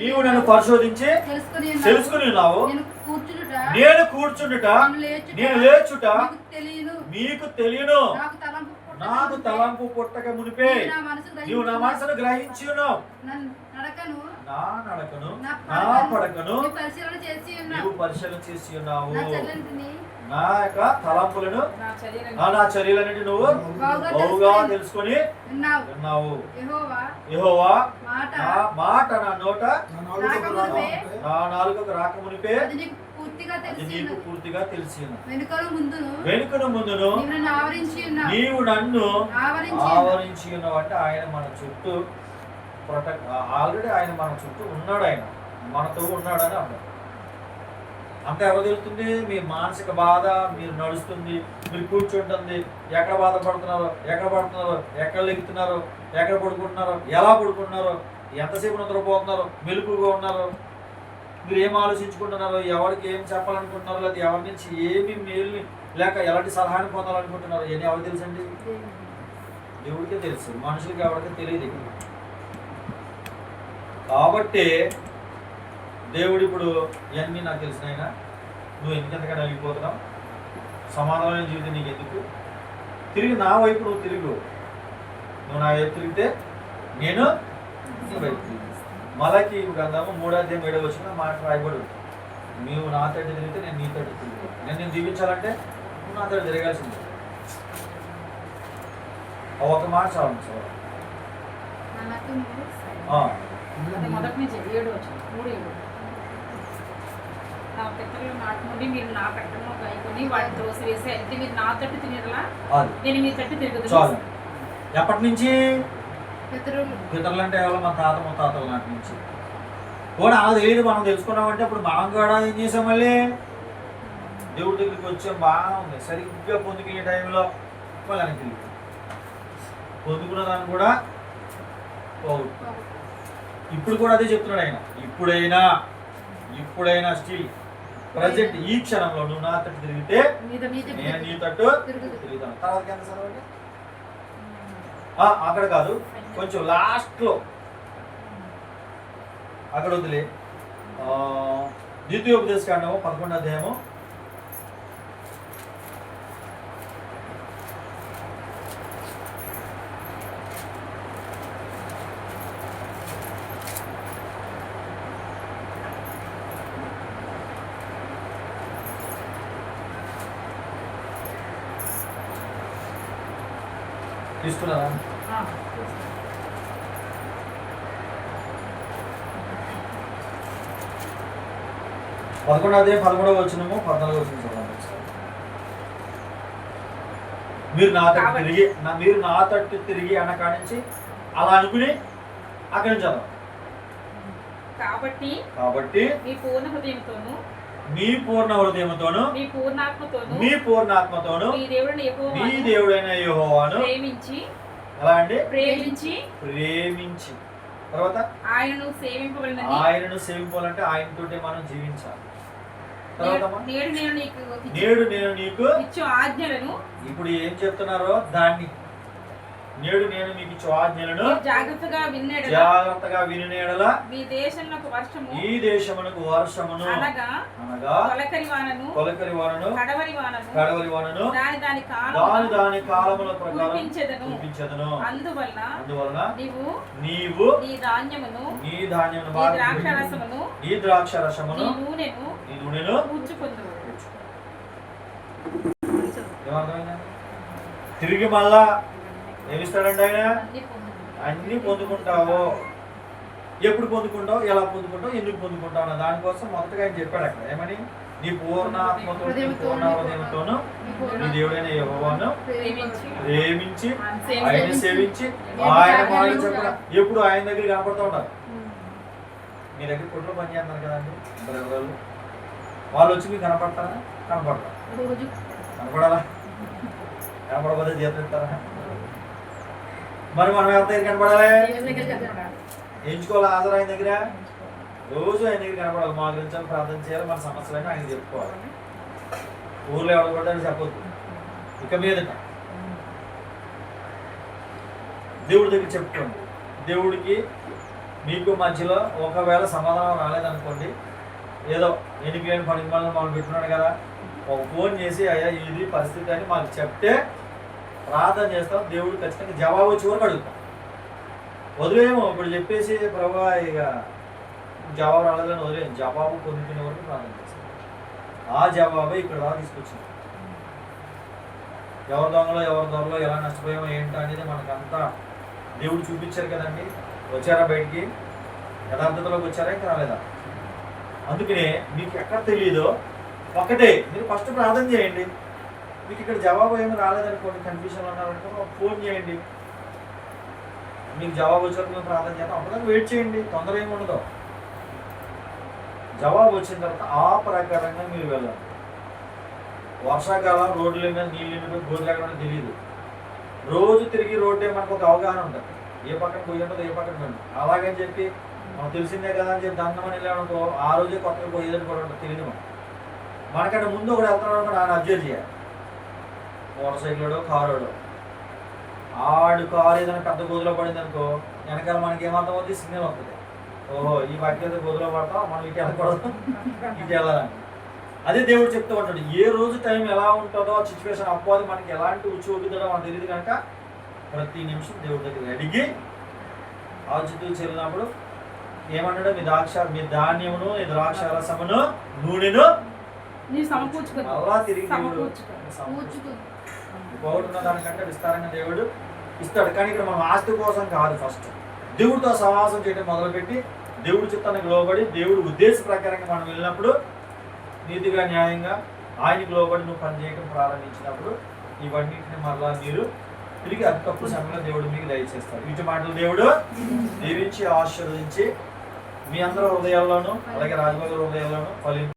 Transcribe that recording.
నీవు నన్ను పరిశోధించి తెలుసుకుని ఉన్నావు. నేను కూర్చుండుట నేను లేచుట మీకు తెలియను. నాకు తలంపు పుట్టక మునిపే నీవు నా మనసును గ్రహించి ఉన్నావు. నా నడకను నా పడకను నీవు పరిశీలన చేసి ఉన్నావు. నా యొక్క తలంపులను నా చర్యలన్నిటి నువ్వు బహుగా తెలుసుకొని ఉన్నావు. యెహోవా నా మాట నా నోట నా నాలుకకు రాకమునిపే అది నీకు పూర్తిగా తెలిసి వెనుకను ముందును నీవు నన్ను ఆవరించి ఉన్నావు. అంటే ఆయన మన చుట్టూ ఆల్రెడీ ఆయన మన చుట్టూ ఉన్నాడు. ఆయన మనతో ఉన్నాడని అర్థం. అంతా ఎవరు తెలుస్తుంది? మీ మానసిక బాధ, మీరు నడుస్తుంది, మీరు కూర్చుంటుంది, ఎక్కడ బాధపడుతున్నారో, ఎక్కడ పడుతున్నారో, ఎక్కడ లెగుతున్నారో, ఎక్కడ పడుకుంటున్నారో, ఎలా పడుకుంటున్నారో, ఎంతసేపు నిద్రపోతున్నారో, మెలుకుగా ఉన్నారో, మీరు ఏం ఆలోచించుకుంటున్నారో, ఎవరికి ఏం చెప్పాలనుకుంటున్నారో, లేదా ఎవరి నుంచి ఏమి మేలుని లేక ఎలాంటి సలహాని పొందాలనుకుంటున్నారో ఇవన్నీ ఎవరికి తెలుసండి? దేవుడికే తెలుసు, మనుషులకి ఎవరికీ తెలియదు. కాబట్టి దేవుడు ఇప్పుడు ఇవన్నీ నాకు తెలిసిన ఆయన, నువ్వు ఎందుకంతగా వెళ్ళిపోతున్నావు, సమాధానమైన జీవితం నీకు ఎందుకు, తిరిగి నా వైపు నువ్వు తిరుగు, నువ్వు నా వైపు తిరిగితే నేను నీ వైపు తిరిగి. మలకి గ్రంథము 3:7 మాట రాయబడు, నీవు నా తట్టు తిరిగితే నేను నీ తట్టు తిరిగి. నేను దీవించాలంటే నువ్వు నా తట్టు తిరగాల్సింది. ఒక మాట చాలు. మొదటి నుంచి 7 నా పితరుల మాట నుండి మీరు నా కట్టను గైకొని వాటిని త్రోసివేసి అయితే మీరు నా తట్టు తినరలా నేను మీ తట్టు తిరుగుతాను. ఎప్పటి నుంచి? పితరులు అంటే ఎవరో మన తాత ముత్తాతల నాటి నుంచి కూడా అలా తెలియదు. మనం తెలుసుకున్నామంటే ఇప్పుడు మనం కూడా ఏం చేసాం, మళ్ళీ దేవుడి దగ్గరికి వచ్చాం, బాగా ఉంది. సరిగ్గా పొందుకునే టైంలో మళ్ళీ అని తిరిగి పొందుకున్న దాన్ని కూడా ఇప్పుడు కూడా అదే చెప్తున్నాడు ఆయన. ఇప్పుడైనా స్టిల్ ప్రజెంట్ ఈ క్షణంలో నువ్వు నా తట్టు తిరిగితే నేను నీ తట్టు తిరుగుతాను. తర్వాత ఎంత చదవండి, అక్కడ కాదు, కొంచెం లాస్ట్ లో అక్కడ వదిలే. ద్వితీయోపదేశకాండము 11వ అధ్యాయము 11వ వచనము 14వ వచనం చదవండి. మీరు నా తట్టు తిరిగి అన్న కాడి నుంచి అలా అనుకుని అక్కడి నుంచి చదవండి. కాబట్టి మీ పూర్ణ హృదయంతోను మీ పూర్ణాత్మతోను మీ దేవుడైన యెహోవాను ఎలా అండి? ప్రేమించి తర్వాత ఆయనను సేవింపాలంటే ఆయనతోటే మనం జీవించాలి. నేడు నేను నీకు ఇచ్చు ఆజ్ఞలను, ఇప్పుడు ఏం చెప్తున్నారో దాన్ని, నేడు నేను మీకు ఇచ్చు ఆజ్ఞలను జాగ్రత్తగా వినేడల ఈ దేశమునకు వర్షమును అనగా తొలకరి వానను కడవరి వానను దాని కాలముల ప్రకారం కురిపించెదను. అందువలన నీవు నీ ధాన్యమును నీ ద్రాక్షరసమును నీ నూనెను తిరిగి మళ్ళా ఏమిస్తాడండి ఆయన? అన్ని పొందుకుంటావు. ఎప్పుడు పొందుకుంటావు, ఎలా పొందుకుంటావు, ఎందుకు పొందుకుంటావు అన్న దానికోసం మొదటగా ఆయన చెప్పాడు అక్కడ. ఏమని? నీ పూర్ణాత్మతో పూర్ణ హృదయంతోను నీ దేవుడైన యెహోవాను ప్రేమించి ఆయన సేవించి ఆయన మాట చెప్పడం. ఎప్పుడు ఆయన దగ్గర కనపడుతూ ఉంటారు. మీ దగ్గర కొట్లో పని చేస్తున్నారు కదండి ఎవరు, వాళ్ళు వచ్చి మీకు కనపడతారా? కనపడాలా? కనపడకపోతే జీతం ఇస్తారా? మరి మనం ఎవరి దగ్గర కనపడాలి? ఎంచుకోవాలి హాజరు ఆయన దగ్గర, రోజు ఆయన దగ్గర కనపడాలి. మా గురించి ప్రార్థన చేయాలి, మన సమస్యలైనా ఆయన చెప్పుకోవాలి. ఊర్లో ఎవరు కూడా చెప్పొద్దు. ఇక మీదట దేవుడి దగ్గర చెప్పుకోండి. దేవుడికి మీకు మధ్యలో ఒకవేళ సమాధానం రాలేదనుకోండి, ఏదో ఎన్నికలేని పని మనం పెట్టుకున్నాడు కదా, ఒక ఫోన్ చేసి అయ్యా ఇది పరిస్థితి అని మాకు చెప్తే ప్రార్థన చేస్తాం, దేవుడు ఖచ్చితంగా జవాబు వచ్చి వరకు అడుగుతాం. వదిలేమో ఇప్పుడు చెప్పేసి ప్రభా ఇక జవాబు రాలేదని వదిలేము, జవాబు పొందుకునే వరకు ప్రార్థన చేస్తాం. ఆ జవాబే ఇక్కడ దాకా తీసుకొచ్చింది. ఎవరి దొంగలో ఎవరి దొరలో ఎలా నష్టపోయామో ఏంటో అనేది మనకంతా దేవుడు చూపించారు కదండి. వచ్చారా బయటికి? యథార్థతలోకి వచ్చారా? ఇంకా రాలేదా? అందుకనే మీకు ఎక్కడ తెలియదో ఒకటే, మీరు ఫస్ట్ ప్రార్థన చేయండి. మీకు ఇక్కడ జవాబు ఏమి రాలేదనుకోండి, కన్ఫ్యూజన్ ఉన్నారనుకో, ఫోన్ చేయండి. మీకు జవాబు వచ్చాక మేము ప్రార్థన చేద్దాం, అప్పటిదాకా వెయిట్ చేయండి, తొందర ఏమి ఉండదు. జవాబు వచ్చిన తర్వాత ఆ ప్రకారంగా మీరు వెళ్ళాలి. వర్షాకాలం రోడ్ల మీద నీళ్ళు నిండిపోయి గోతులు ఎక్కడ తెలియదు. రోజు తిరిగి రోడ్డే మనకు ఒక అవగాహన ఉంటుంది, ఏ పక్కన పోయి ఉంటుంది, ఏ పక్కన పోయి. అలాగని చెప్పి మనకు తెలిసిందే కదా అని చెప్పి దండమని వెళ్ళామనుకో, ఆ రోజే కొత్తగా పోయేదని కూడా ఉంటుంది, తెలియదు. మనకంటే ముందు ఒకటి వెళ్తున్నాడు, ఆయన అబ్జర్వ్ చేయాలి. మోటార్ సైకిల్ కారోడు, ఆడు కారు ఏదైనా పెద్ద గోతులో పడింది అనుకో, వెనకాల మనకి ఏమర్థం అవుతుంది, సిగ్నల్ వస్తుంది. ఓహో ఈ వాటికి అయితే గోతులో పడతాం, మనం ఇటు వెళ్ళకూడదు, ఇటు వెళ్ళాలని. అదే దేవుడు చెప్తూ ఉంటాడు, ఏ రోజు టైం ఎలా ఉంటుందో ఆ సిచ్యువేషన్ అవ్వదు, మనకి ఎలాంటి ఉచ్చుతుందో మనకు తెలియదు కనుక ప్రతి నిమిషం దేవుడి దగ్గర అడిగి ఆచుతూ చెల్లినప్పుడు ఏమన్నాడు, మీ ధాన్యమును, మీ ద్రాక్ష రసమును, నూనెను అలా తిరిగి దేవుడు పోగొట్టున్న దానికంటే విస్తారంగా దేవుడు ఇస్తాడు. కానీ ఇక్కడ మనం ఆస్తి కోసం కాదు, ఫస్ట్ దేవుడితో సహవాసం చేయడం మొదలుపెట్టి దేవుడి చిత్తానికి లోబడి దేవుడి ఉద్దేశ ప్రకారంగా మనం వెళ్ళినప్పుడు, నీతిగా న్యాయంగా ఆయనకి లోబడి నువ్వు పని చేయడం ప్రారంభించినప్పుడు ఇవన్నింటిని మరలా మీరు తిరిగి అతి తక్కువ సమయంలో దేవుడు మీకు దయచేస్తారు. వీటి మాటలు దేవుడు దీవించి ఆశీర్వదించి మీ అందరి హృదయాల్లోనూ అలాగే రాజబాబు హృదయాల్లోనూ ఫలించి